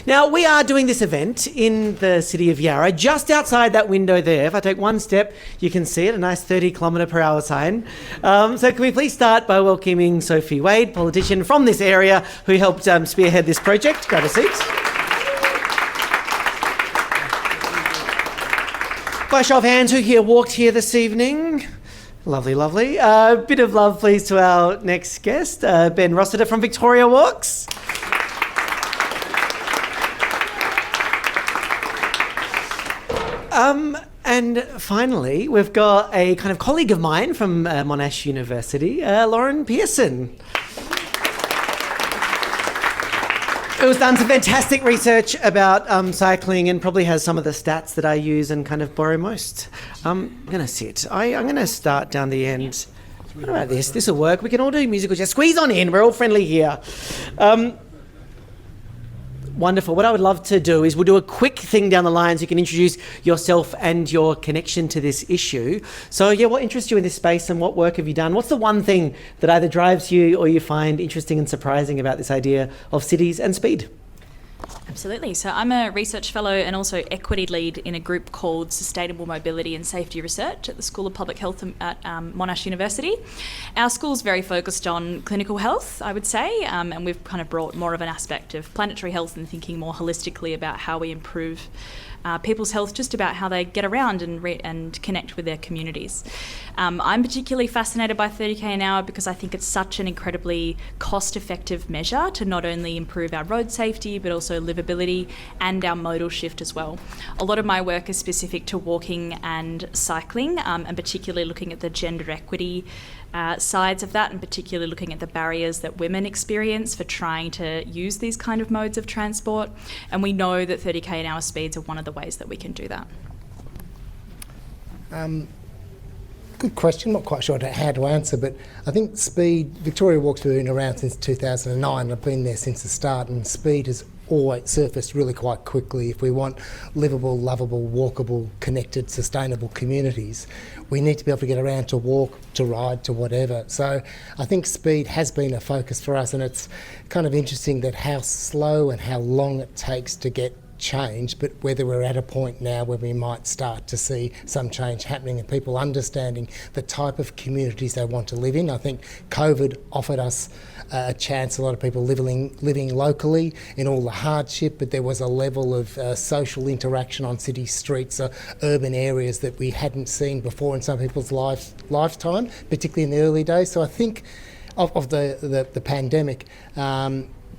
Now, we are doing this event in the city of Yarra, just outside that window there. If I take one step, you can see it, a nice 30km/h sign. So can we please start by welcoming Sophie Wade, politician from this area, who helped spearhead this project. Grab a seat. By show of hands, who here walked here this evening? Lovely, lovely. A bit of love, please, to our next guest, Ben Rossiter from Victoria Walks. And finally, we've got a kind of colleague of mine from Monash University, Lauren Pearson, who's done some fantastic research about cycling and probably has some of the stats that I use and kind of borrow most. I'm going to sit. I'm going to start down the end. What about this? This will work. We can all do musical chairs. Squeeze on in. We're all friendly here. Wonderful. What I would love to do is we'll do a quick thing down the line so you can introduce yourself and your connection to this issue. So, yeah, what interests you in this space and what work have you done? What's the one thing that either drives you or you find interesting and surprising about this idea of cities and speed? Absolutely. So I'm a research fellow and also equity lead in a group called Sustainable Mobility and Safety Research at the School of Public Health at Monash University. Our school's very focused on clinical health, I would say, and we've kind of brought more of an aspect of planetary health and thinking more holistically about how we improve people's health, just about how they get around and connect with their communities. I'm particularly fascinated by 30k an hour because I think it's such an incredibly cost-effective measure to not only improve our road safety but also livability and our modal shift as well. A lot of my work is specific to walking and cycling, and particularly looking at the gender equity sides of that, and particularly looking at the barriers that women experience for trying to use these kind of modes of transport. And we know that 30k an hour speeds are one of the ways that we can do that. Good question. Not quite sure how to answer, but I think speed, Victoria Walks have been around since 2009. I've been there since the start, and speed has always surfaced really quite quickly. If we want livable, lovable, walkable, connected, sustainable communities, we need to be able to get around to walk, to ride, to whatever. So I think speed has been a focus for us, and it's kind of interesting that how slow and how long it takes to get change, but whether we're at a point now where we might start to see some change happening and people understanding the type of communities they want to live in. I think COVID offered us a chance, a lot of people living locally in all the hardship, but there was a level of social interaction on city streets, urban areas that we hadn't seen before in some people's lifetime, particularly in the early days. So I think of the pandemic,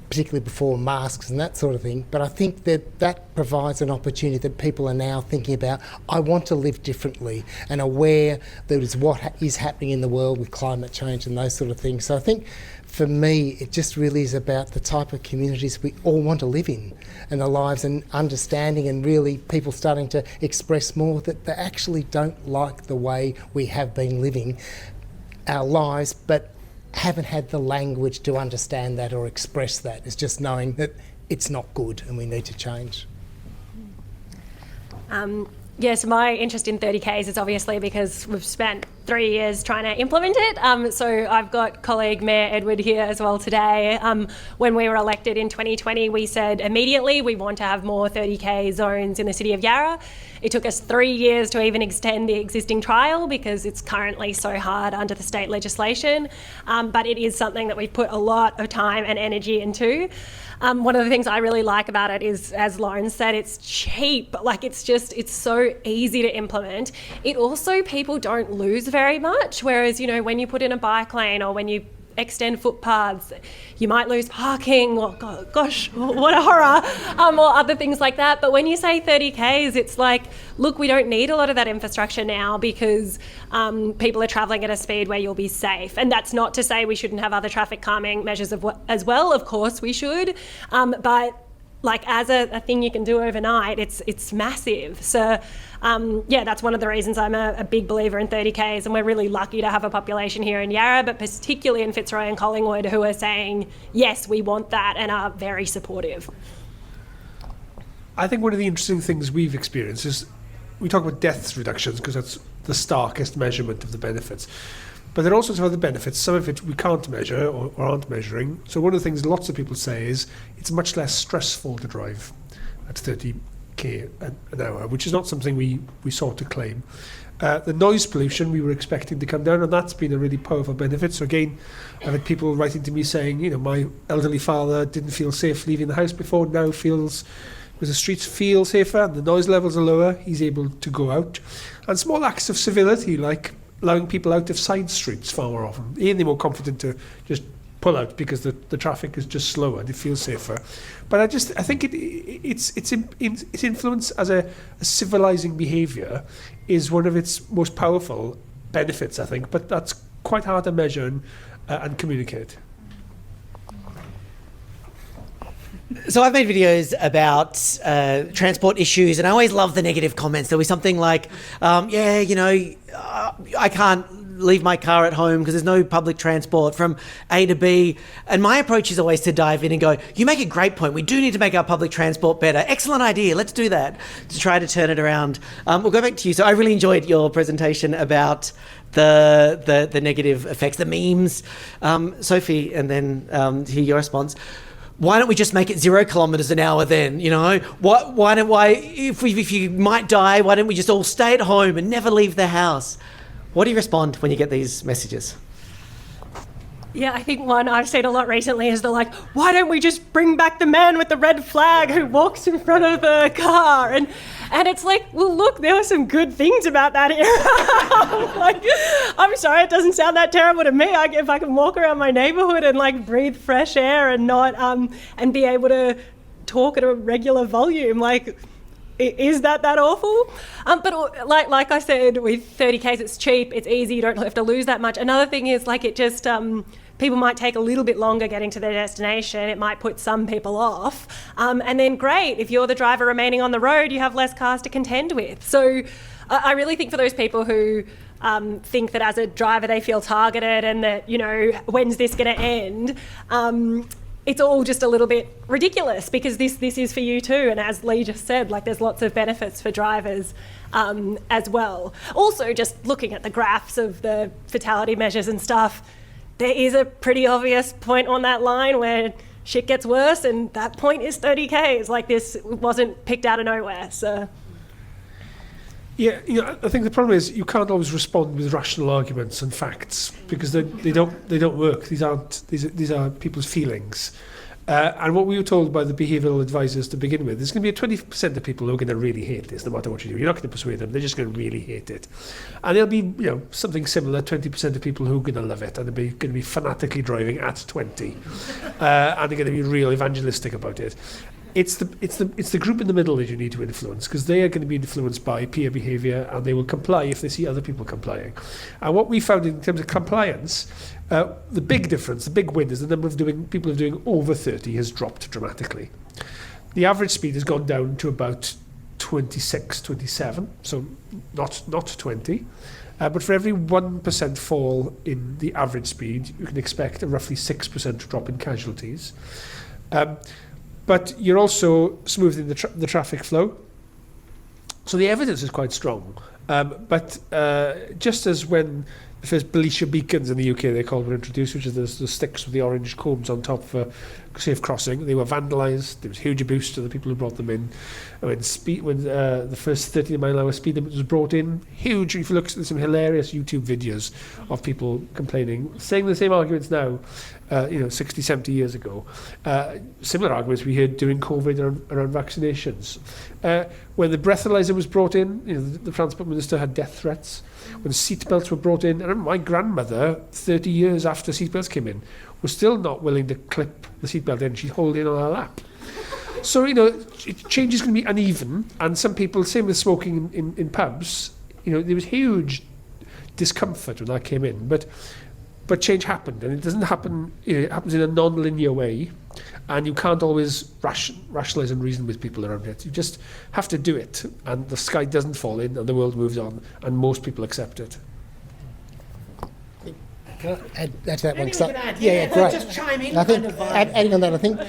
particularly before masks and that sort of thing. But I think that provides an opportunity that people are now thinking about, I want to live differently, and aware that it's what is happening in the world with climate change and those sort of things. So I think for me, it just really is about the type of communities we all want to live in and the lives, and understanding and really people starting to express more that they actually don't like the way we have been living our lives, but haven't had the language to understand that or express that. It's just knowing that it's not good and we need to change. Yes, my interest in 30Ks is obviously because we've spent 3 years trying to implement it. So I've got colleague Mayor Edward here as well today. When we were elected in 2020, we said immediately we want to have more 30K zones in the city of Yarra. It took us 3 years to even extend the existing trial because it's currently so hard under the state legislation. But it is something that we've put a lot of time and energy into. One of the things I really like about it is, as Lauren said, it's cheap. Like it's so easy to implement. It also, people don't lose very much. Whereas, when you put in a bike lane or when you extend footpaths, you might lose parking, or gosh, what a horror, or other things like that. But when you say 30Ks, it's like, look, we don't need a lot of that infrastructure now because people are travelling at a speed where you'll be safe. And that's not to say we shouldn't have other traffic calming measures as well. Of course we should, but like as a thing you can do overnight, it's massive. So that's one of the reasons I'm a big believer in 30Ks, and we're really lucky to have a population here in Yarra, but particularly in Fitzroy and Collingwood, who are saying, yes, we want that, and are very supportive. I think one of the interesting things we've experienced is we talk about deaths reductions because that's the starkest measurement of the benefits. But there are also some other benefits. Some of it we can't measure or aren't measuring. So one of the things lots of people say is it's much less stressful to drive at 30k an hour, which is not something we sought to claim. The noise pollution we were expecting to come down, and that's been a really powerful benefit. So again, I've had people writing to me saying, you know, my elderly father didn't feel safe leaving the house before, now feels, because the streets feel safer and the noise levels are lower, he's able to go out. And small acts of civility, like allowing people out of side streets far more often. They're more confident to just pull out because the traffic is just slower, they feel safer. But I think its influence as a civilizing behaviour is one of its most powerful benefits, I think, but that's quite hard to measure and communicate. So I've made videos about transport issues, and I always love the negative comments. There'll be something like, I can't leave my car at home because there's no public transport from A to B. And my approach is always to dive in and go, you make a great point. We do need to make our public transport better. Excellent idea. Let's do that, to try to turn it around. We'll go back to you. So I really enjoyed your presentation about the negative effects, the memes. Sophie, and then hear your response. Why don't we just make it 0 kilometres an hour then? You know, if you might die, why don't we just all stay at home and never leave the house? What do you respond when you get these messages? Yeah, I think one I've seen a lot recently is they're like, why don't we just bring back the man with the red flag who walks in front of the car? And it's like, well, look, there were some good things about that era. Like, I'm sorry, it doesn't sound that terrible to me. If I can walk around my neighbourhood and like breathe fresh air and not and be able to talk at a regular volume, like, is that awful? But like I said, with 30Ks, it's cheap, it's easy, you don't have to lose that much. Another thing is, like, it just, people might take a little bit longer getting to their destination. It might put some people off. And then great, if you're the driver remaining on the road, you have less cars to contend with. So I really think for those people who think that as a driver they feel targeted and that, you know, when's this going to end? It's all just a little bit ridiculous, because this is for you too. And as Lee just said, like, there's lots of benefits for drivers as well. Also, just looking at the graphs of the fatality measures and stuff, there is a pretty obvious point on that line where shit gets worse, and that point is 30Ks. Like, this wasn't picked out of nowhere, so. Yeah, you know, I think the problem is you can't always respond with rational arguments and facts, because they don't work. These are people's feelings. And what we were told by the behavioural advisors to begin with, there's going to be a 20% of people who are going to really hate this, no matter what you do. You're not going to persuade them; they're just going to really hate it. And there'll be, you know, something similar, 20% of people who are going to love it, and they're going to be fanatically driving at 20, and they're going to be real evangelistic about it. It's the group in the middle that you need to influence, because they are going to be influenced by peer behaviour, and they will comply if they see other people complying. And what we found in terms of compliance, the big difference, the big win, is the number of people who are doing over 30 has dropped dramatically. The average speed has gone down to about 26, 27, so not 20. But for every 1% fall in the average speed, you can expect a roughly 6% drop in casualties. But you're also smoothing the traffic flow. So the evidence is quite strong. But just as when the first Belisha beacons in the UK, they called, were introduced, which is the sticks with the orange combs on top for safe crossing, they were vandalised. There was huge abuse to the people who brought them in. When the first 30-mile-an-hour speed limit was brought in, huge. If you look at some hilarious YouTube videos of people complaining, saying the same arguments now, 60, 70 years ago. Similar arguments we heard during COVID around vaccinations. When the breathalyzer was brought in, the Transport Minister had death threats. When seatbelts were brought in, I remember my grandmother, 30 years after seatbelts came in, was still not willing to clip the seatbelt in. She'd hold it in on her lap. So, change is going to be uneven, and some people, same with smoking in pubs, there was huge discomfort when that came in, but change happened, and it doesn't happen, it happens in a non-linear way, and you can't always rationalise and reason with people around it. You just have to do it, and the sky doesn't fall in, and the world moves on, and most people accept it. Can I add to that one? Anyone can add, Yeah, great. Just chime in. I think, adding on that, I think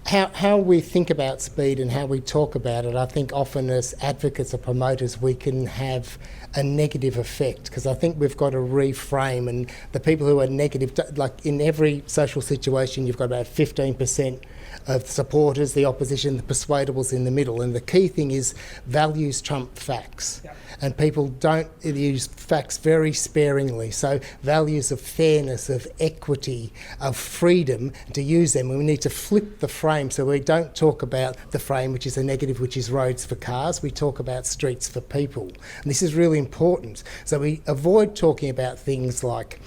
how we think about speed and how we talk about it, I think often as advocates or promoters we can have a negative effect, because I think we've got to reframe, and the people who are negative, like in every social situation you've got about 15% of the supporters, the opposition, the persuadables in the middle, and the key thing is values trump facts. Yep. And people don't use facts very sparingly, so values of fairness, of equity, of freedom, to use them, and we need to flip the frame so we don't talk about the frame which is a negative, which is roads for cars, we talk about streets for people, and this is really important. So we avoid talking about things like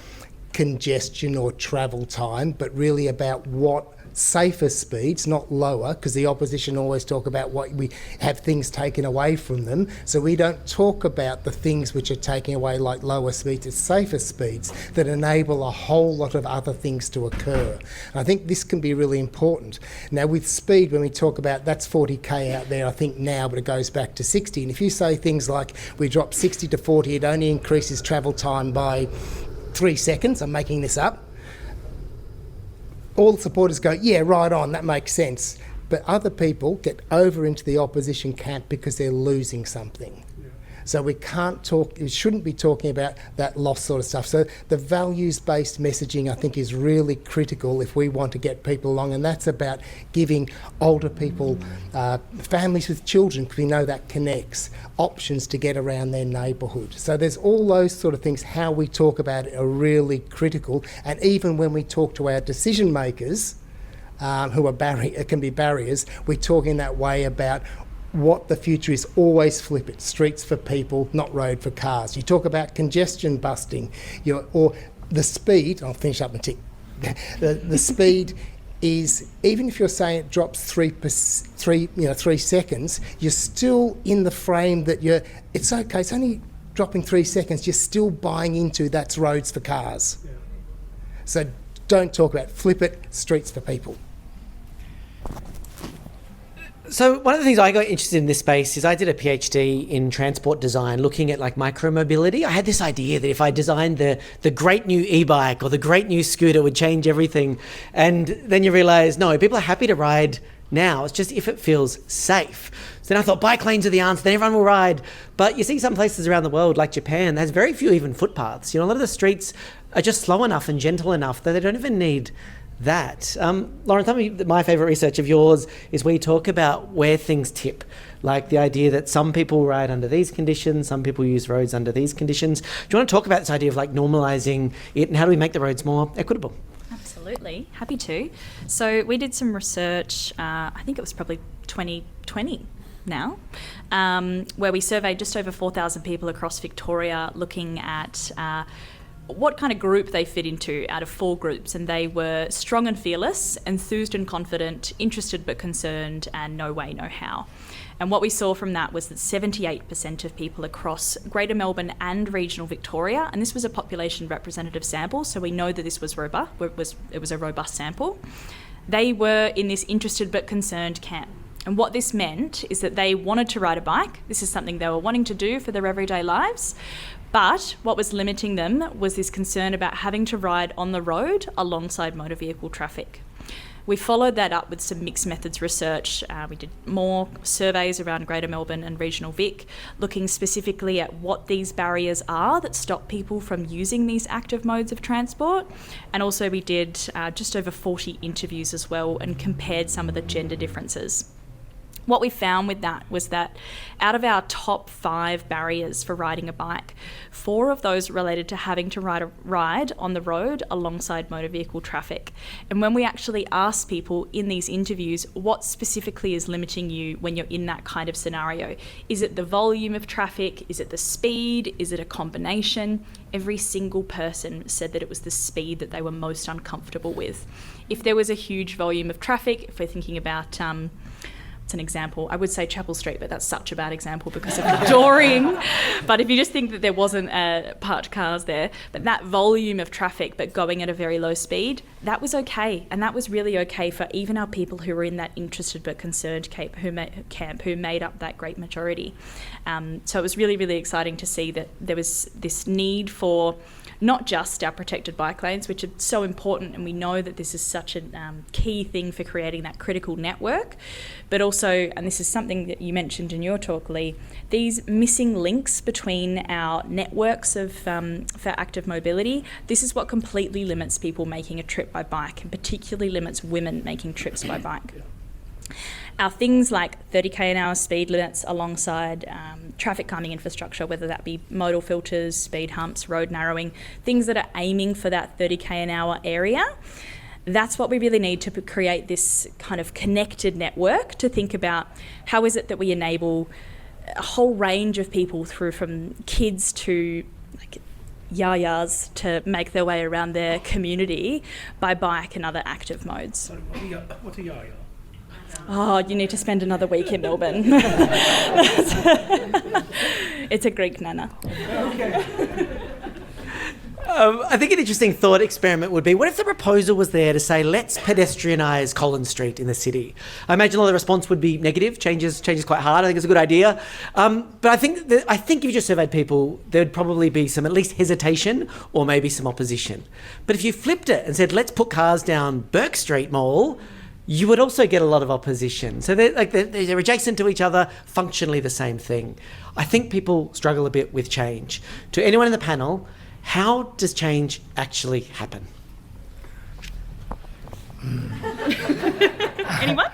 congestion or travel time, but really about what safer speeds, not lower, because the opposition always talk about what we have things taken away from them, so we don't talk about the things which are taking away, like lower speeds. It's safer speeds that enable a whole lot of other things to occur. And I think this can be really important. Now with speed, when we talk about that's 40k out there I think now, but it goes back to 60, and if you say things like we drop 60 to 40, it only increases travel time by 3 seconds, I'm making this up, all the supporters go, yeah, right on, that makes sense. But other people get over into the opposition camp because they're losing something. Yeah. So we shouldn't be talking about that loss sort of stuff. So the values-based messaging, I think, is really critical if we want to get people along, and that's about giving older people, families with children, because we know that connects, options to get around their neighbourhood. So there's all those sort of things, how we talk about it are really critical, and even when we talk to our decision makers, who are can be barriers, we talk in that way about what the future is. Always flip it. Streets for people, not road for cars. You talk about congestion busting, or the speed. I'll finish up and tick. The speed is, even if you're saying it drops 3 seconds, you're still in the frame that it's okay. It's only dropping 3 seconds. You're still buying into that's roads for cars. Yeah. So don't talk about flip it. Streets for people. So one of the things I got interested in this space is I did a PhD in transport design, looking at like micromobility. I had this idea that if I designed the great new e-bike or the great new scooter, it would change everything. And then you realise, no, people are happy to ride now. It's just if it feels safe. So then I thought bike lanes are the answer, then everyone will ride. But you see some places around the world, like Japan, there's very few even footpaths. A lot of the streets are just slow enough and gentle enough that they don't even need that. Lauren, tell me, my favourite research of yours is where you talk about where things tip, like the idea that some people ride under these conditions, some people use roads under these conditions. Do you want to talk about this idea of like normalising it, and how do we make the roads more equitable? Absolutely, happy to. So we did some research, I think it was probably 2020 now, where we surveyed just over 4,000 people across Victoria, looking at what kind of group they fit into out of 4 groups, and they were strong and fearless, enthused and confident, interested but concerned, and no way, no how. And what we saw from that was that 78% of people across Greater Melbourne and regional Victoria, and this was a population representative sample, so we know that this was robust, it was a robust sample, they were in this interested but concerned camp. And what this meant is that they wanted to ride a bike. This is something they were wanting to do for their everyday lives. But what was limiting them was this concern about having to ride on the road alongside motor vehicle traffic. We followed that up with some mixed methods research. We did more surveys around Greater Melbourne and regional Vic, looking specifically at what these barriers are that stop people from using these active modes of transport. And also we did just over 40 interviews as well, and compared some of the gender differences. What we found with that was that out of our top 5 barriers for riding a bike, 4 of those related to having to ride on the road alongside motor vehicle traffic. And when we actually asked people in these interviews, what specifically is limiting you when you're in that kind of scenario? Is it the volume of traffic? Is it the speed? Is it a combination? Every single person said that it was the speed that they were most uncomfortable with. If there was a huge volume of traffic, if we're thinking about an example, I would say Chapel Street, but that's such a bad example because of the dooring. But if you just think that there wasn't parked cars there, but that volume of traffic but going at a very low speed, that was okay, and that was really okay for even our people who were in that interested but concerned camp who made up that great majority. So it was really, really exciting to see that there was this need for not just our protected bike lanes, which are so important, and we know that this is such a key thing for creating that critical network, but also, and this is something that you mentioned in your talk, Lee, these missing links between our networks of for active mobility. This is what completely limits people making a trip by bike, and particularly limits women making trips by bike. Our things like 30k an hour speed limits alongside traffic calming infrastructure, whether that be modal filters, speed humps, road narrowing, things that are aiming for that 30k an hour area. That's what we really need to create this kind of connected network to think about how is it that we enable a whole range of people through from kids to like yayas to make their way around their community by bike and other active modes. Sorry, what a yaya? Oh, you need to spend another week in Melbourne. It's a Greek nana. I think an interesting thought experiment would be, what if the proposal was there to say, let's pedestrianise Collins Street in the city? I imagine a lot of the response would be negative, changes quite hard. I think it's a good idea. But I think if you just surveyed people, there'd probably be some at least hesitation or maybe some opposition. But if you flipped it and said, let's put cars down Burke Street Mall, you would also get a lot of opposition. So they're adjacent to each other, functionally the same thing. I think people struggle a bit with change. To anyone in the panel, how does change actually happen? Anyone?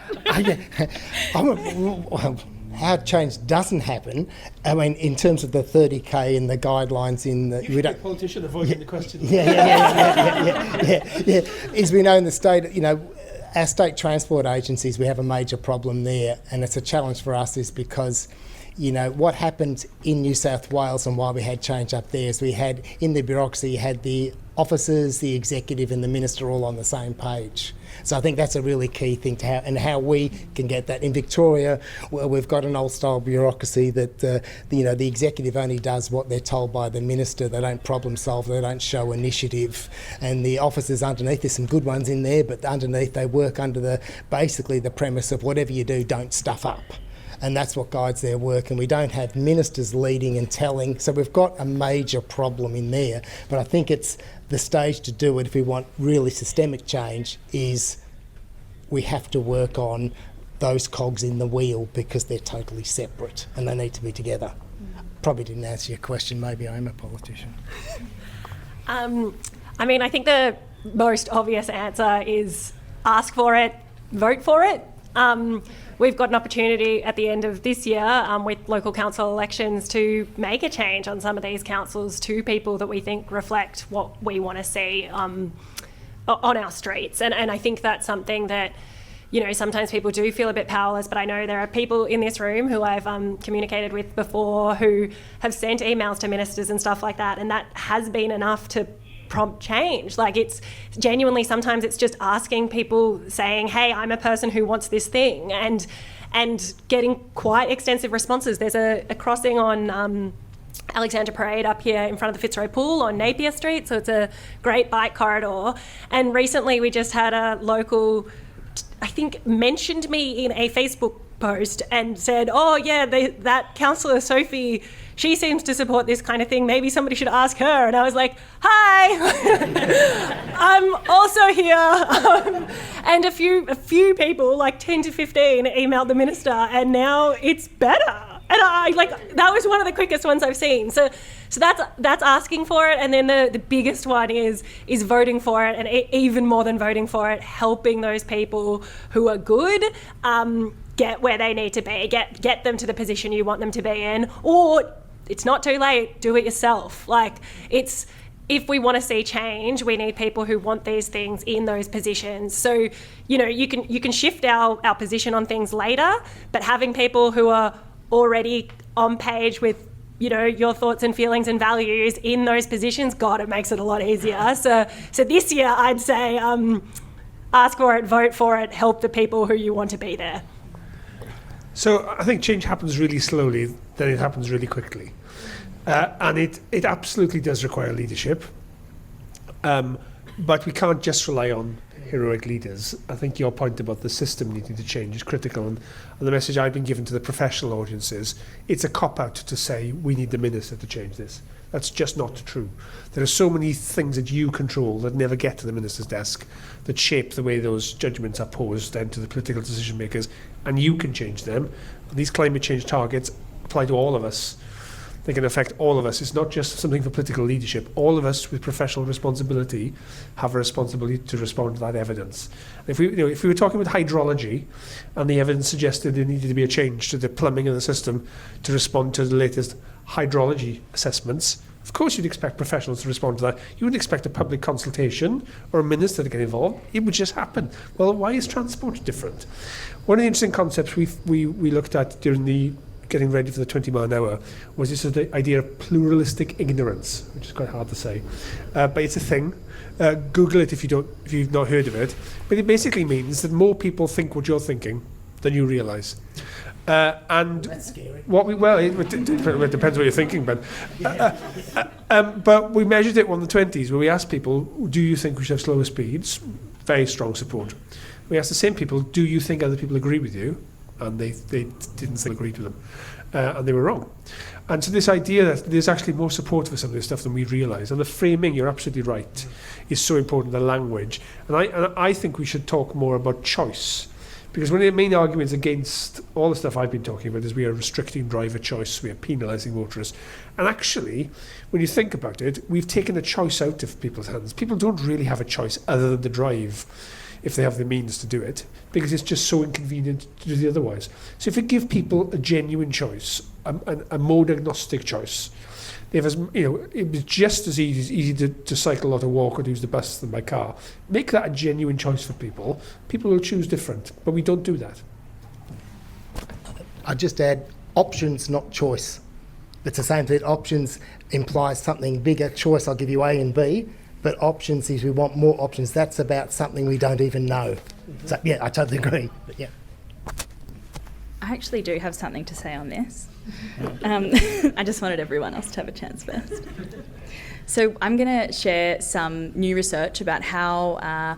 How change doesn't happen, I mean, in terms of the 30k and the guidelines in the... You're a politician avoiding the question. Yeah. As we know in the state, our state transport agencies, we have a major problem there, and it's a challenge for us is because, what happened in New South Wales and why we had change up there is we had, in the bureaucracy, you had the officers, the executive and the minister all on the same page. So I think that's a really key thing to have, and how we can get that. In Victoria, well, we've got an old-style bureaucracy that, the executive only does what they're told by the minister. They don't problem solve, they don't show initiative. And the officers underneath, there's some good ones in there, but underneath they work under basically the premise of whatever you do, don't stuff up. And that's what guides their work, and we don't have ministers leading and telling, so we've got a major problem in there. But I think it's the stage to do it if we want really systemic change is we have to work on those cogs in the wheel because they're totally separate and they need to be together. Probably didn't answer your question, maybe I'm a politician. I think the most obvious answer is ask for it, vote for it. We've got an opportunity at the end of this year with local council elections to make a change on some of these councils to people that we think reflect what we want to see on our streets. And I think that's something that, sometimes people do feel a bit powerless, but I know there are people in this room who I've communicated with before who have sent emails to ministers and stuff like that, and that has been enough to prompt change. Like, it's genuinely, sometimes it's just asking people, saying, hey, I'm a person who wants this thing, and getting quite extensive responses. There's a crossing on Alexandra Parade up here in front of the Fitzroy Pool on Napier Street, so it's a great bike corridor. And recently we just had a local, I think, mentioned me in a Facebook post and said, oh yeah, that councillor Sophie, she seems to support this kind of thing, maybe somebody should ask her. And I was like, hi, I'm also here. And a few people, like 10 to 15, emailed the minister, and now it's better. And that was one of the quickest ones I've seen. So that's asking for it. And then the biggest one is voting for it, and even more than voting for it, helping those people who are good get where they need to be, get them to the position you want them to be in, or it's not too late, do it yourself. If we want to see change, we need people who want these things in those positions. So, you can shift our position on things later, but having people who are already on page with, your thoughts and feelings and values in those positions, God, it makes it a lot easier. So this year I'd say ask for it, vote for it, help the people who you want to be there. So I think change happens really slowly, then it happens really quickly. And it absolutely does require leadership. But we can't just rely on heroic leaders. I think your point about the system needing to change is critical, and the message I've been given to the professional audience is it's a cop-out to say we need the minister to change this. That's just not true. There are so many things that you control that never get to the minister's desk that shape the way those judgments are posed then to the political decision makers, and you can change them. These climate change targets apply to all of us. They can affect all of us. It's not just something for political leadership. All of us with professional responsibility have a responsibility to respond to that evidence. If we were talking about hydrology and the evidence suggested there needed to be a change to the plumbing of the system to respond to the latest hydrology assessments, of course you'd expect professionals to respond to that. You wouldn't expect a public consultation or a minister to get involved. It would just happen. Well, why is transport different? One of the interesting concepts we looked at during the getting ready for the 20 mile an hour was this the idea of pluralistic ignorance, which is quite hard to say, but it's a thing. Google it if you've not heard of it. But it basically means that more people think what you're thinking than you realise. And That's scary. It depends what you're thinking, Ben. But we measured it on the 20s, where we asked people, do you think we should have slower speeds? Very strong support. We asked the same people, do you think other people agree with you? And they didn't agree with them, and they were wrong. And so this idea that there's actually more support for some of this stuff than we realise, and the framing, you're absolutely right, is so important, the language. And I think we should talk more about choice, because one of the main arguments against all the stuff I've been talking about is we are restricting driver choice, we are penalising motorists. And actually, when you think about it, we've taken a choice out of people's hands. People don't really have a choice other than to drive, if they have the means to do it, because it's just so inconvenient to do the otherwise. So if you give people a genuine choice, a mode agnostic choice, it was just as easy to cycle or to walk or to use the bus than by car. Make that a genuine choice for people. People will choose different, but we don't do that. I'd just add options, not choice. It's the same thing. Options implies something bigger. Choice, I'll give you A and B. But options is we want more options. That's about something we don't even know. Mm-hmm. So, yeah, I totally agree. But, yeah. I actually do have something to say on this. I just wanted everyone else to have a chance first. So I'm going to share some new research about how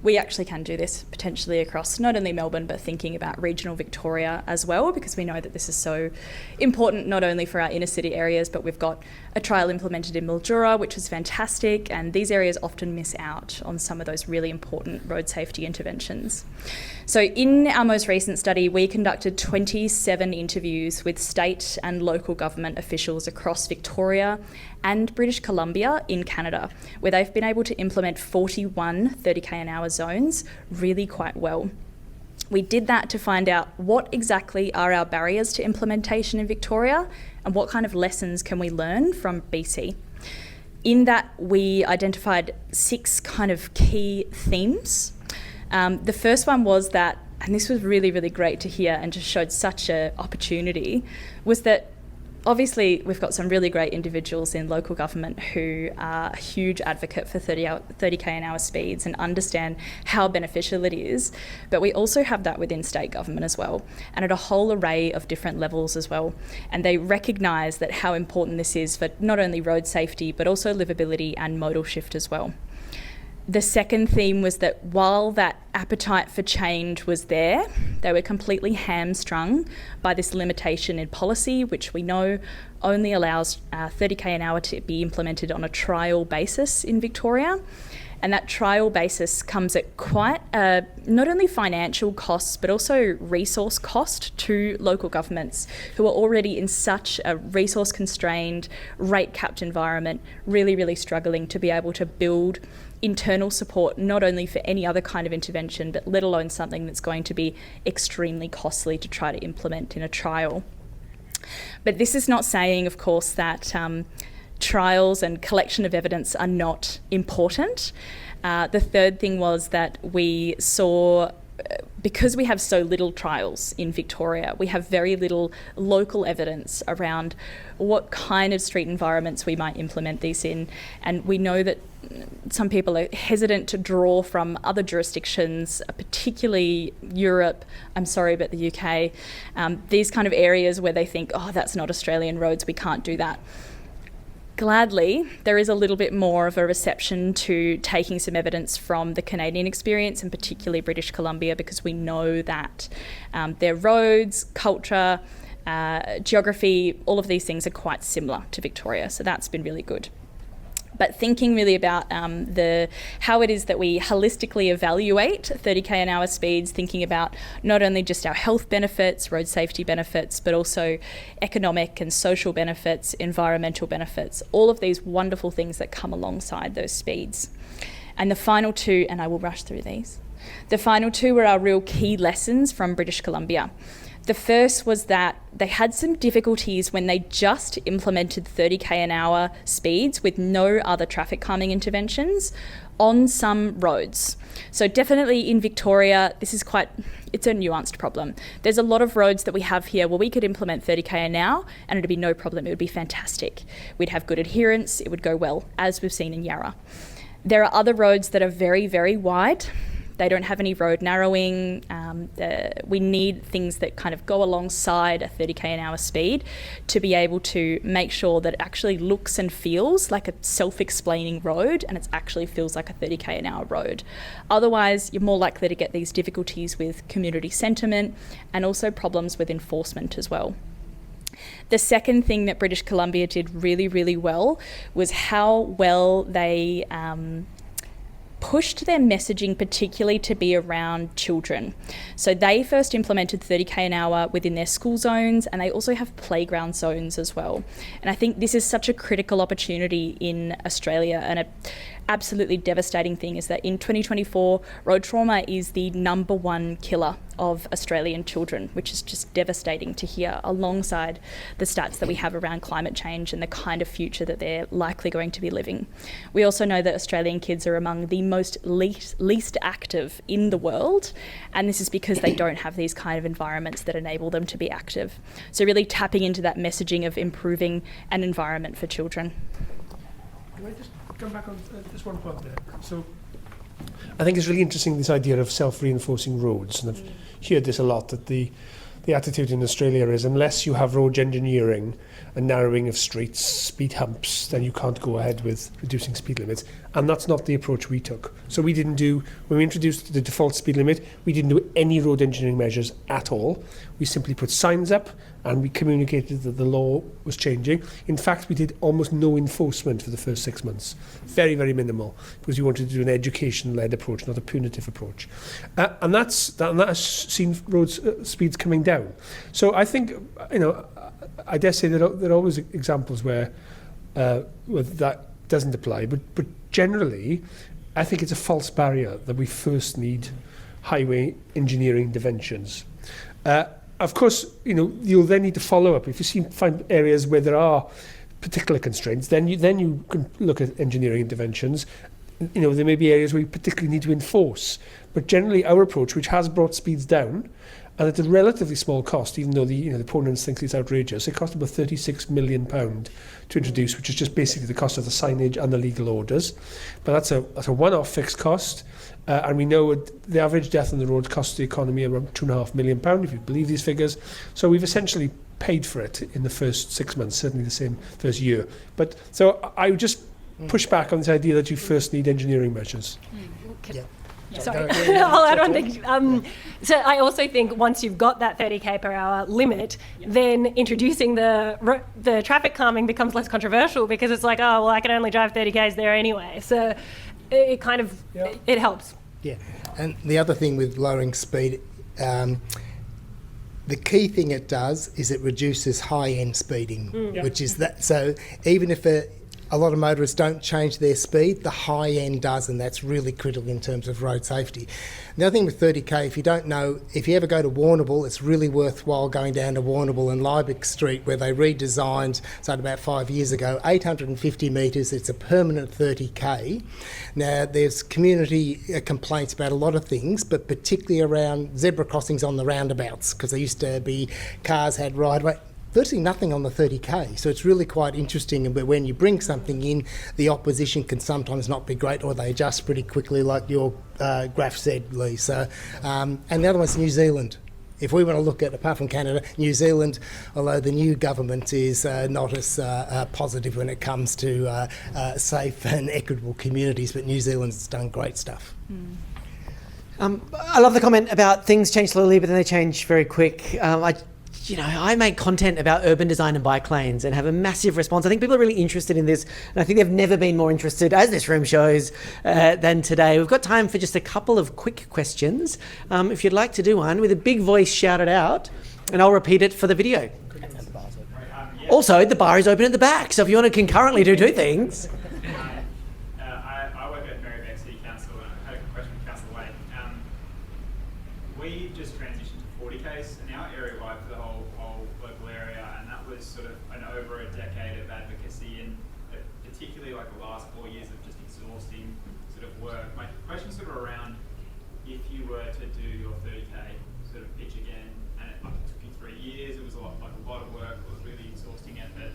we actually can do this potentially across not only Melbourne, but thinking about regional Victoria as well, because we know that this is so important not only for our inner city areas, but we've got a trial implemented in Mildura, which is fantastic, and these areas often miss out on some of those really important road safety interventions. So in our most recent study, we conducted 27 interviews with state and local government officials across Victoria and British Columbia in Canada, where they've been able to implement 41 30k an hour zones really quite well. We did that to find out what exactly are our barriers to implementation in Victoria and what kind of lessons can we learn from BC. In that, we identified 6 kind of key themes. The first one was that, and this was really, really great to hear and just showed such an opportunity, was that obviously we've got some really great individuals in local government who are a huge advocate for 30k an hour speeds and understand how beneficial it is, but we also have that within state government as well, and at a whole array of different levels as well. And they recognise that how important this is for not only road safety, but also livability and modal shift as well. The second theme was that while that appetite for change was there, they were completely hamstrung by this limitation in policy, which we know only allows 30k an hour to be implemented on a trial basis in Victoria. And that trial basis comes at quite not only financial costs, but also resource cost to local governments who are already in such a resource-constrained, rate-capped environment, really, really struggling to be able to build internal support, not only for any other kind of intervention, but let alone something that's going to be extremely costly to try to implement in a trial. But this is not saying, of course, that trials and collection of evidence are not important. The third thing was that we saw, because we have so little trials in Victoria, we have very little local evidence around what kind of street environments we might implement these in. And we know that some people are hesitant to draw from other jurisdictions, particularly Europe, I'm sorry, but the UK, these kind of areas where they think, oh, that's not Australian roads, we can't do that. Gladly, there is a little bit more of a reception to taking some evidence from the Canadian experience, and particularly British Columbia, because we know that their roads, culture, geography, all of these things are quite similar to Victoria. So that's been really good. But thinking really about how it is that we holistically evaluate 30k an hour speeds, thinking about not only just our health benefits, road safety benefits, but also economic and social benefits, environmental benefits, all of these wonderful things that come alongside those speeds. And the final two, and I will rush through these, the final two were our real key lessons from British Columbia. The first was that they had some difficulties when they just implemented 30k an hour speeds with no other traffic calming interventions on some roads. So definitely in Victoria, it's a nuanced problem. There's a lot of roads that we have here where we could implement 30k an hour and it'd be no problem, it would be fantastic. We'd have good adherence, it would go well, as we've seen in Yarra. There are other roads that are very, very wide. They don't have any road narrowing. We need things that kind of go alongside a 30k an hour speed to be able to make sure that it actually looks and feels like a self-explaining road, and it actually feels like a 30k an hour road. Otherwise, you're more likely to get these difficulties with community sentiment and also problems with enforcement as well. The second thing that British Columbia did really, really well was how well they pushed their messaging particularly to be around children. So they first implemented 30k an hour within their school zones, and they also have playground zones as well. And I think this is such a critical opportunity in Australia, and a absolutely devastating thing is that in 2024, road trauma is the #1 killer of Australian children, which is just devastating to hear, alongside the stats that we have around climate change and the kind of future that they're likely going to be living. We also know that Australian kids are among the most least active in the world, and this is because they don't have these kind of environments that enable them to be active. So really tapping into that messaging of improving an environment for children. Can I just come back on just one point there? So I think it's really interesting, this idea of self-reinforcing roads, and I've heard this a lot, that the attitude in Australia is unless you have road engineering and narrowing of streets, speed humps, then you can't go ahead with reducing speed limits. And that's not the approach we took. So we didn't do, when we introduced the default speed limit, we didn't do any road engineering measures at all. We simply put signs up and we communicated that the law was changing. In fact, we did almost no enforcement for the first 6 months. Very, very minimal, because we wanted to do an education-led approach, not a punitive approach. And that has seen road speeds coming down. So I think, I dare say that there are always examples where that doesn't apply, but generally, I think it's a false barrier that we first need highway engineering interventions. Of course, you'll then need to follow up. If you find areas where there are particular constraints, then you can look at engineering interventions. There may be areas where you particularly need to enforce. But generally, our approach, which has brought speeds down, and at a relatively small cost, even though the opponents think it's outrageous, it cost about £36 million to introduce, which is just basically the cost of the signage and the legal orders. But that's a one-off fixed cost, and we know the average death on the road costs the economy around £2.5 million, if you believe these figures. So we've essentially paid for it in the first 6 months, certainly the same first year. But so I would just push back on this idea that you first need engineering measures. Yeah. Sorry, I'll add one thing. So I also think once you've got that 30k per hour limit, then introducing the traffic calming becomes less controversial, because it's like, oh, well, I can only drive 30k's there anyway. So it kind of, it helps. Yeah, and the other thing with lowering speed, the key thing it does is it reduces high-end speeding, which is that. So even if a lot of motorists don't change their speed, the high end does, and that's really critical in terms of road safety. The other thing with 30k, if you don't know, if you ever go to Warrnambool, it's really worthwhile going down to Warrnambool and Liebig Street, where they redesigned, about 5 years ago, 850 metres, it's a permanent 30k. Now, there's community complaints about a lot of things, but particularly around zebra crossings on the roundabouts, because there used to be cars had right-of-way. Virtually nothing on the 30k, so it's really quite interesting. But when you bring something in, the opposition can sometimes not be great, or they adjust pretty quickly, like your graph said, Lee. So, and the other one's New Zealand. If we want to look at, apart from Canada, New Zealand, although the new government is not as positive when it comes to safe and equitable communities, but New Zealand's done great stuff. I love the comment about things change slowly, but then they change very quick. I make content about urban design and bike lanes and have a massive response. I think people are really interested in this, and I think they've never been more interested, as this room shows, than today. We've got time for just a couple of quick questions. If you'd like to do one, with a big voice, shout it out, and I'll repeat it for the video. Also, the bar is open at the back, so if you want to concurrently do two things. I work at Marybank City Council, and I had a question for Councillor Wade. We just transitioned to 40 k's an hour area-wide for the whole local area, and that was sort of over a decade of advocacy, and particularly like the last 4 years of just exhausting sort of work. My question sort of around, if you were to do your 30k sort of pitch again, and it took you 3 years, it was a lot of work, it was really exhausting effort.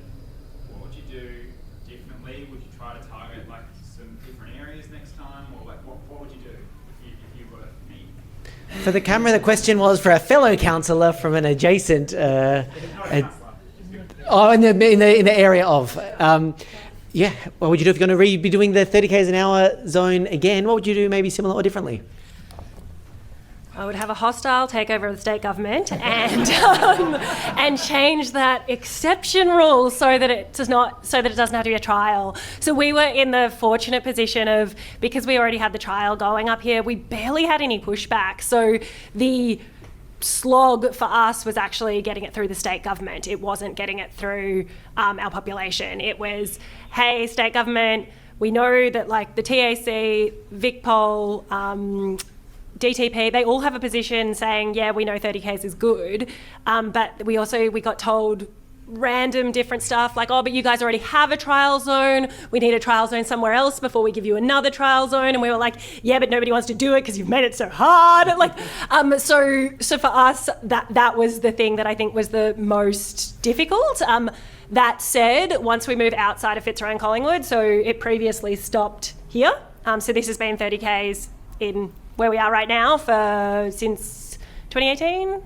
What would you do differently? Would you try to target like some different areas next time, or like what would you do if you were me? For the camera, the question was for a fellow councillor from an adjacent. Not a councillor. In the area of. What would you do if you're going to be doing the 30 k's an hour zone again? What would you do, maybe similar or differently? I would have a hostile takeover of the state government and change that exception rule so that it doesn't have to be a trial. So we were in the fortunate position of, because we already had the trial going up here, we barely had any pushback. So the slog for us was actually getting it through the state government. It wasn't getting it through our population. It was, hey, state government, we know that like the TAC, VicPol, DTP, they all have a position saying, yeah, we know 30k's is good, but we got told random different stuff like, oh, but you guys already have a trial zone. We need a trial zone somewhere else before we give you another trial zone. And we were like, yeah, but nobody wants to do it because you've made it so hard. So for us, that was the thing that I think was the most difficult. That said, once we move outside of Fitzroy and Collingwood, so it previously stopped here. So this has been 30k's in where we are right now since 2018.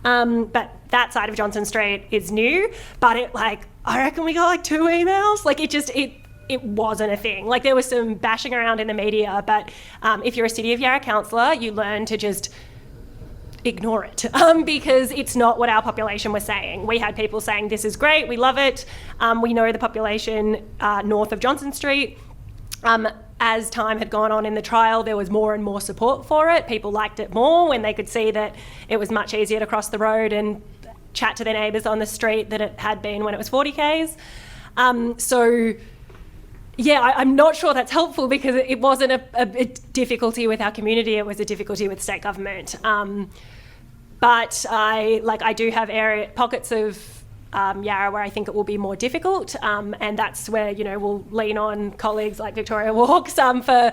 But that side of Johnson Street is new, but I reckon we got 2 emails. It wasn't a thing. There was some bashing around in the media, but if you're a City of Yarra councillor, you learn to just ignore it because it's not what our population was saying. We had people saying, this is great, we love it. We know the population north of Johnson Street. As time had gone on in the trial, there was more and more support for it. People liked it more when they could see that it was much easier to cross the road and chat to their neighbours on the street than it had been when it was 40k's. I'm not sure that's helpful because it wasn't a difficulty with our community, it was a difficulty with state government. But I do have pockets of Yarra where I think it will be more difficult, and that's where we'll lean on colleagues like Victoria Walks for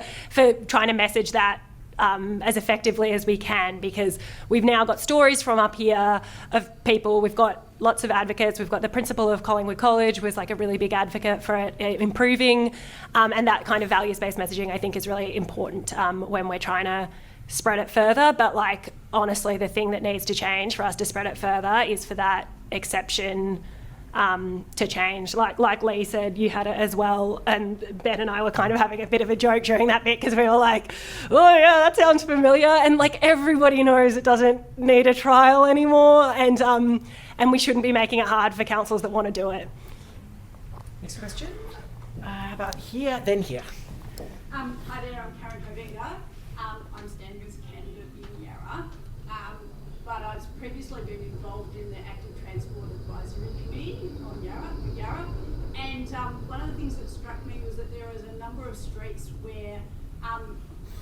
trying to message that as effectively as we can, because we've now got stories from up here of people. We've got lots of advocates. We've got the principal of Collingwood College was a really big advocate for it improving, and that kind of values-based messaging I think is really important when we're trying to spread it further. But honestly, the thing that needs to change for us to spread it further is for that exception to change. Like Lee said, you had it as well, and Ben and I were kind of having a bit of a joke during that bit because we were like, oh yeah, that sounds familiar, and everybody knows it doesn't need a trial anymore, and we shouldn't be making it hard for councils that want to do it. Next question. About here, then here. Hi there, I'm Karen Hovega. I'm standing as a candidate in Yarra, but I've previously been involved in the Active Transport Advisory Committee on Yarra, and one of the things that struck me was that there was a number of streets where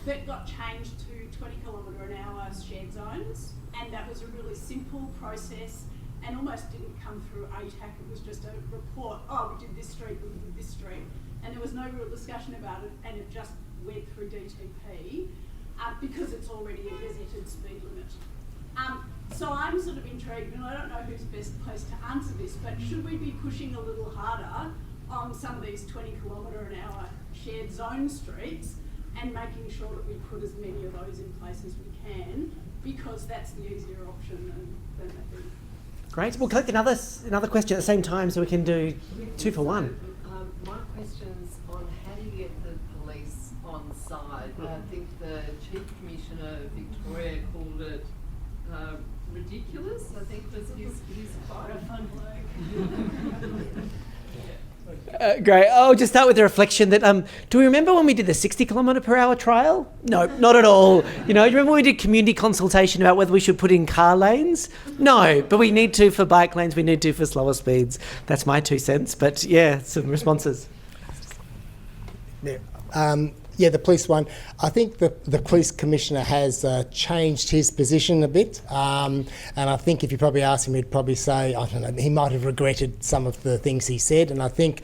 that got changed to 20km/h shared zones, and that was a really simple process and almost didn't come through ATAC. It was just a report, oh, we did this street, we did this street, and there was no real discussion about it, and it just went through DTP because it's already a gazetted speed limit. So I'm sort of intrigued, and I don't know who's best placed to answer this, but should we be pushing a little harder on some of these 20km/h shared zone streets and making sure that we put as many of those in place as we can, because that's the easier option than I think. Great. We'll collect another question at the same time so we can do 2 for 1. My question's on how do you get the police on side? I think the Chief Commissioner of Victoria called it ridiculous, I think was his quote. A fun bloke. Great. I'll just start with the reflection that, do we remember when we did the 60 km/h trial? No, not at all. You know, do you remember when we did community consultation about whether we should put in car lanes? No, but we need to for bike lanes, we need to for slower speeds. That's my 2 cents, but yeah, some responses. Yeah, the police one. I think the police commissioner has changed his position a bit, and I think if you probably asked him, he'd probably say, I don't know, he might have regretted some of the things he said, and I think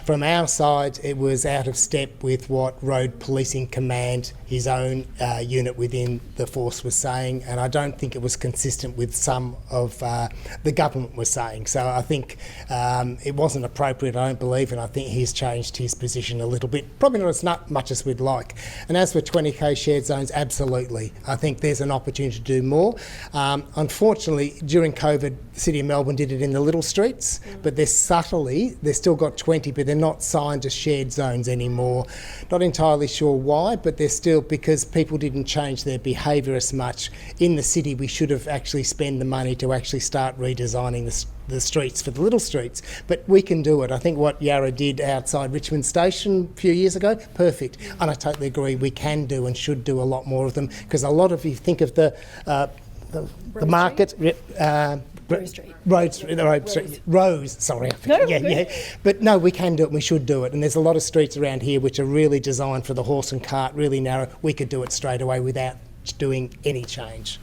from our side it was out of step with what Road Policing Command, his own unit within the force, was saying, and I don't think it was consistent with some of the government was saying. So I think it wasn't appropriate, I don't believe, and I think he's changed his position a little bit, probably not as much as we'd like. And as for 20k shared zones, absolutely. I think there's an opportunity to do more. Unfortunately, during COVID, the City of Melbourne did it in the little streets, but they've still got 20, but they're not signed as shared zones anymore. Not entirely sure why, but they're still, because people didn't change their behaviour as much. In the city, we should have actually spent the money to actually start redesigning the streets for the little streets, but we can do it. I think what Yarra did outside Richmond Station a few years ago, perfect. And I totally agree, we can do and should do a lot more of them, because a lot of, you think of the market, Rose, sorry. But no, we can do it and we should do it. And there's a lot of streets around here which are really designed for the horse and cart, really narrow. We could do it straight away without doing any change.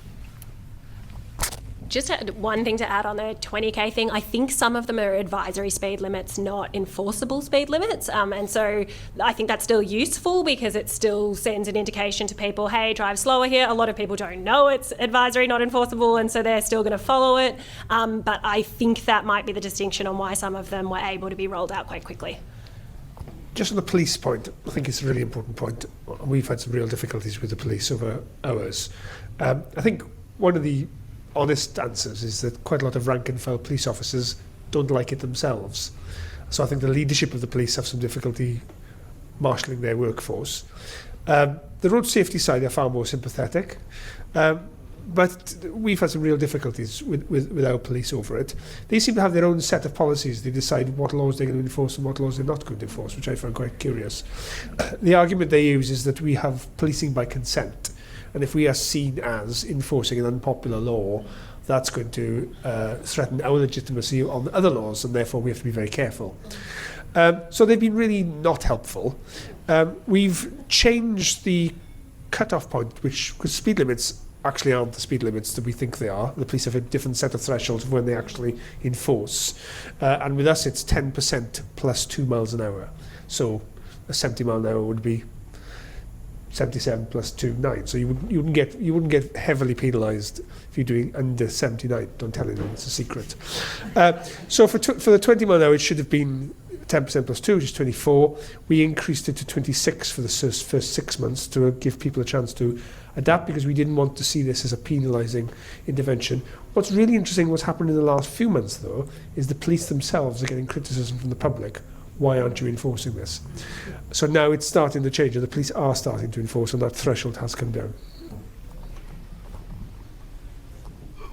Just one thing to add on the 20k thing, I think some of them are advisory speed limits, not enforceable speed limits. And so I think that's still useful because it still sends an indication to people, hey, drive slower here. A lot of people don't know it's advisory, not enforceable, and so they're still going to follow it. But I think that might be the distinction on why some of them were able to be rolled out quite quickly. Just on the police point, I think it's a really important point. We've had some real difficulties with the police over hours. I think one of the honest answers is that quite a lot of rank and file police officers don't like it themselves. So I think the leadership of the police have some difficulty marshalling their workforce. The road safety side are far more sympathetic, but we've had some real difficulties with our police over it. They seem to have their own set of policies. They decide what laws they're going to enforce and what laws they're not going to enforce, which I find quite curious. The argument they use is that we have policing by consent. And if we are seen as enforcing an unpopular law, that's going to threaten our legitimacy on other laws, and therefore we have to be very careful. So they've been really not helpful. We've changed the cut-off point, because speed limits actually aren't the speed limits that we think they are. The police have a different set of thresholds when they actually enforce. And with us, it's 10% plus 2 miles an hour. So a 70 mile an hour would be 77 plus 2, 9. So you wouldn't get heavily penalised if you're doing under 79. Don't tell anyone, it's a secret. So for the 20 mile an hour, it should have been 10% plus 2, which is 24. We increased it to 26 for the first 6 months to give people a chance to adapt, because we didn't want to see this as a penalising intervention. What's really interesting, what's happened in the last few months, though, is the police themselves are getting criticism from the public. Why aren't you enforcing this? So now it's starting to change, and the police are starting to enforce, and that threshold has come down.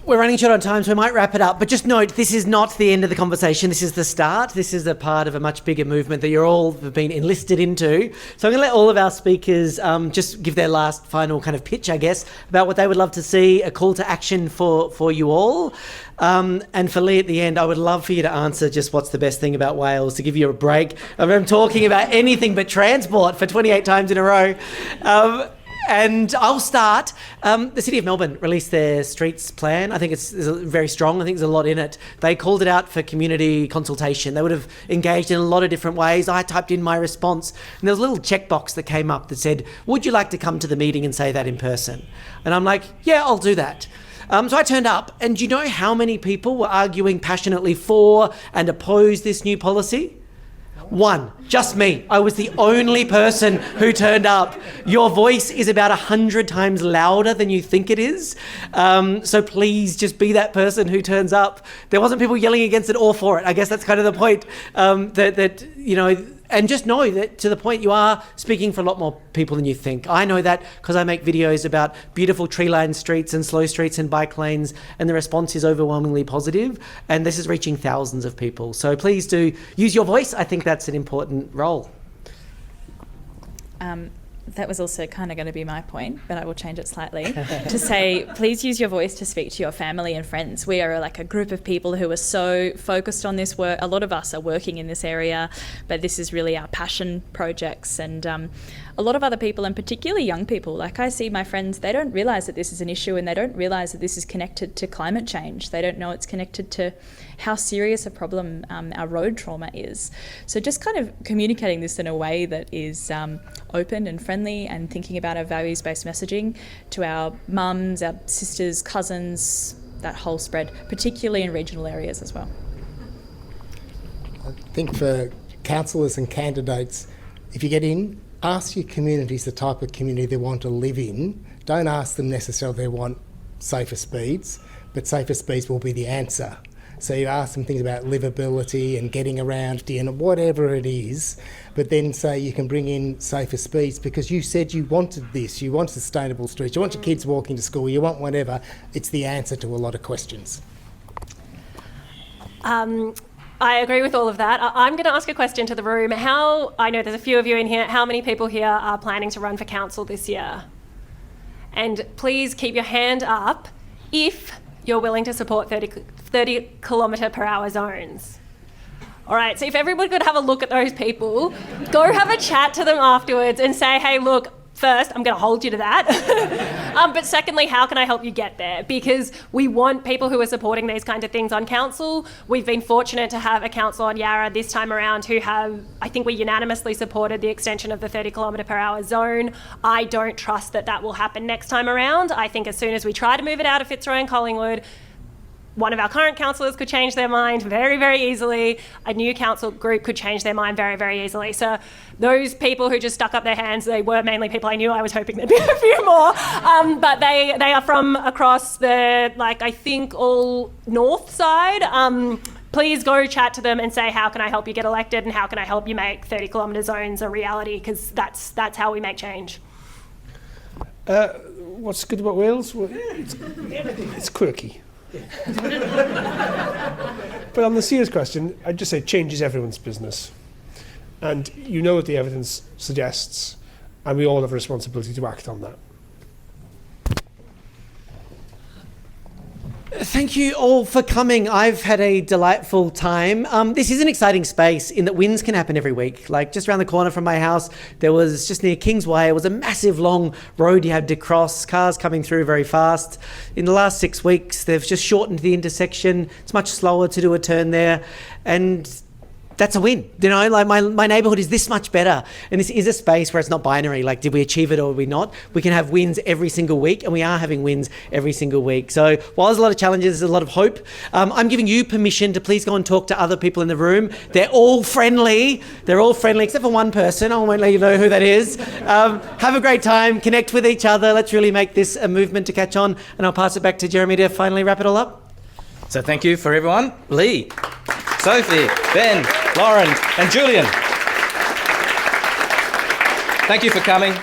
We're running short on time, so we might wrap it up. But just note, this is not the end of the conversation. This is the start. This is a part of a much bigger movement that you're all been enlisted into. So I'm going to let all of our speakers just give their last final kind of pitch, I guess, about what they would love to see, a call to action for you all. And for Lee at the end, I would love for you to answer just what's the best thing about Wales, to give you a break. I'm talking about anything but transport for 28 times in a row. And I'll start. The City of Melbourne released their streets plan. I think it's very strong. I think there's a lot in it. They called it out for community consultation. They would have engaged in a lot of different ways. I typed in my response, and there was a little checkbox that came up that said, would you like to come to the meeting and say that in person? And I'm like, yeah, I'll do that. So I turned up, and do you know how many people were arguing passionately for and oppose this new policy? One. Just me. I was the only person who turned up. Your voice is about 100 times louder than you think it is. So please just be that person who turns up. There wasn't people yelling against it or for it. I guess that's kind of the point. And just know that to the point you are speaking for a lot more people than you think. I know that because I make videos about beautiful tree-lined streets and slow streets and bike lanes, and the response is overwhelmingly positive, and this is reaching thousands of people. So please do use your voice. I think that's an important role. That was also kind of going to be my point, but I will change it slightly to say, please use your voice to speak to your family and friends. We are like a group of people who are so focused on this work. A lot of us are working in this area, but this is really our passion projects. And a lot of other people, and particularly young people, like I see my friends, they don't realise that this is an issue, and they don't realise that this is connected to climate change. They don't know it's connected to how serious a problem our road trauma is. So just kind of communicating this in a way that is open and friendly, and thinking about our values-based messaging to our mums, our sisters, cousins, that whole spread, particularly in regional areas as well. I think for councillors and candidates, if you get in, ask your communities the type of community they want to live in. Don't ask them necessarily they want safer speeds, but safer speeds will be the answer. So you ask them things about livability and getting around and whatever it is, but then say you can bring in safer speeds because you said you wanted this, you want sustainable streets, you want your kids walking to school, you want whatever. It's the answer to a lot of questions. I agree with all of that. I'm going to ask a question to the room. I know there's a few of you in here, how many people here are planning to run for council this year? And please keep your hand up if you're willing to support 30 kilometre per hour zones. All right, so if everybody could have a look at those people, go have a chat to them afterwards and say, hey, look, first, I'm going to hold you to that. But secondly, how can I help you get there? Because we want people who are supporting these kinds of things on council. We've been fortunate to have a council on Yarra this time around who have, I think we unanimously supported the extension of the 30 kilometre per hour zone. I don't trust that that will happen next time around. I think as soon as we try to move it out of Fitzroy and Collingwood, one of our current councillors could change their mind very, very easily. A new council group could change their mind very, very easily. So those people who just stuck up their hands, they were mainly people I knew. I was hoping there'd be a few more. But they are from across the, I think, all north side. Please go chat to them and say, how can I help you get elected and how can I help you make 30 kilometre zones a reality? Because that's how we make change. What's good about Wales? Well, it's quirky. But on the serious question, I'd just say change is everyone's business. And you know what the evidence suggests, and we all have a responsibility to act on that. Thank you all for coming. I've had a delightful time. This is an exciting space in that wins can happen every week. Like just around the corner from my house, there was just near Kingsway, it was a massive long road you had to cross, cars coming through very fast. In the last 6 weeks, they've just shortened the intersection. It's much slower to do a turn there. And that's a win. You know, like my neighbourhood is this much better. And this is a space where it's not binary, like did we achieve it or did we not? We can have wins every single week, and we are having wins every single week. So while there's a lot of challenges, there's a lot of hope. I'm giving you permission to please go and talk to other people in the room. They're all friendly. They're all friendly, except for one person. I won't let you know who that is. Have a great time. Connect with each other. Let's really make this a movement to catch on. And I'll pass it back to Jeremy to finally wrap it all up. So thank you for everyone. Lee, Sophie, Ben, Lauren and Julian. Thank you for coming.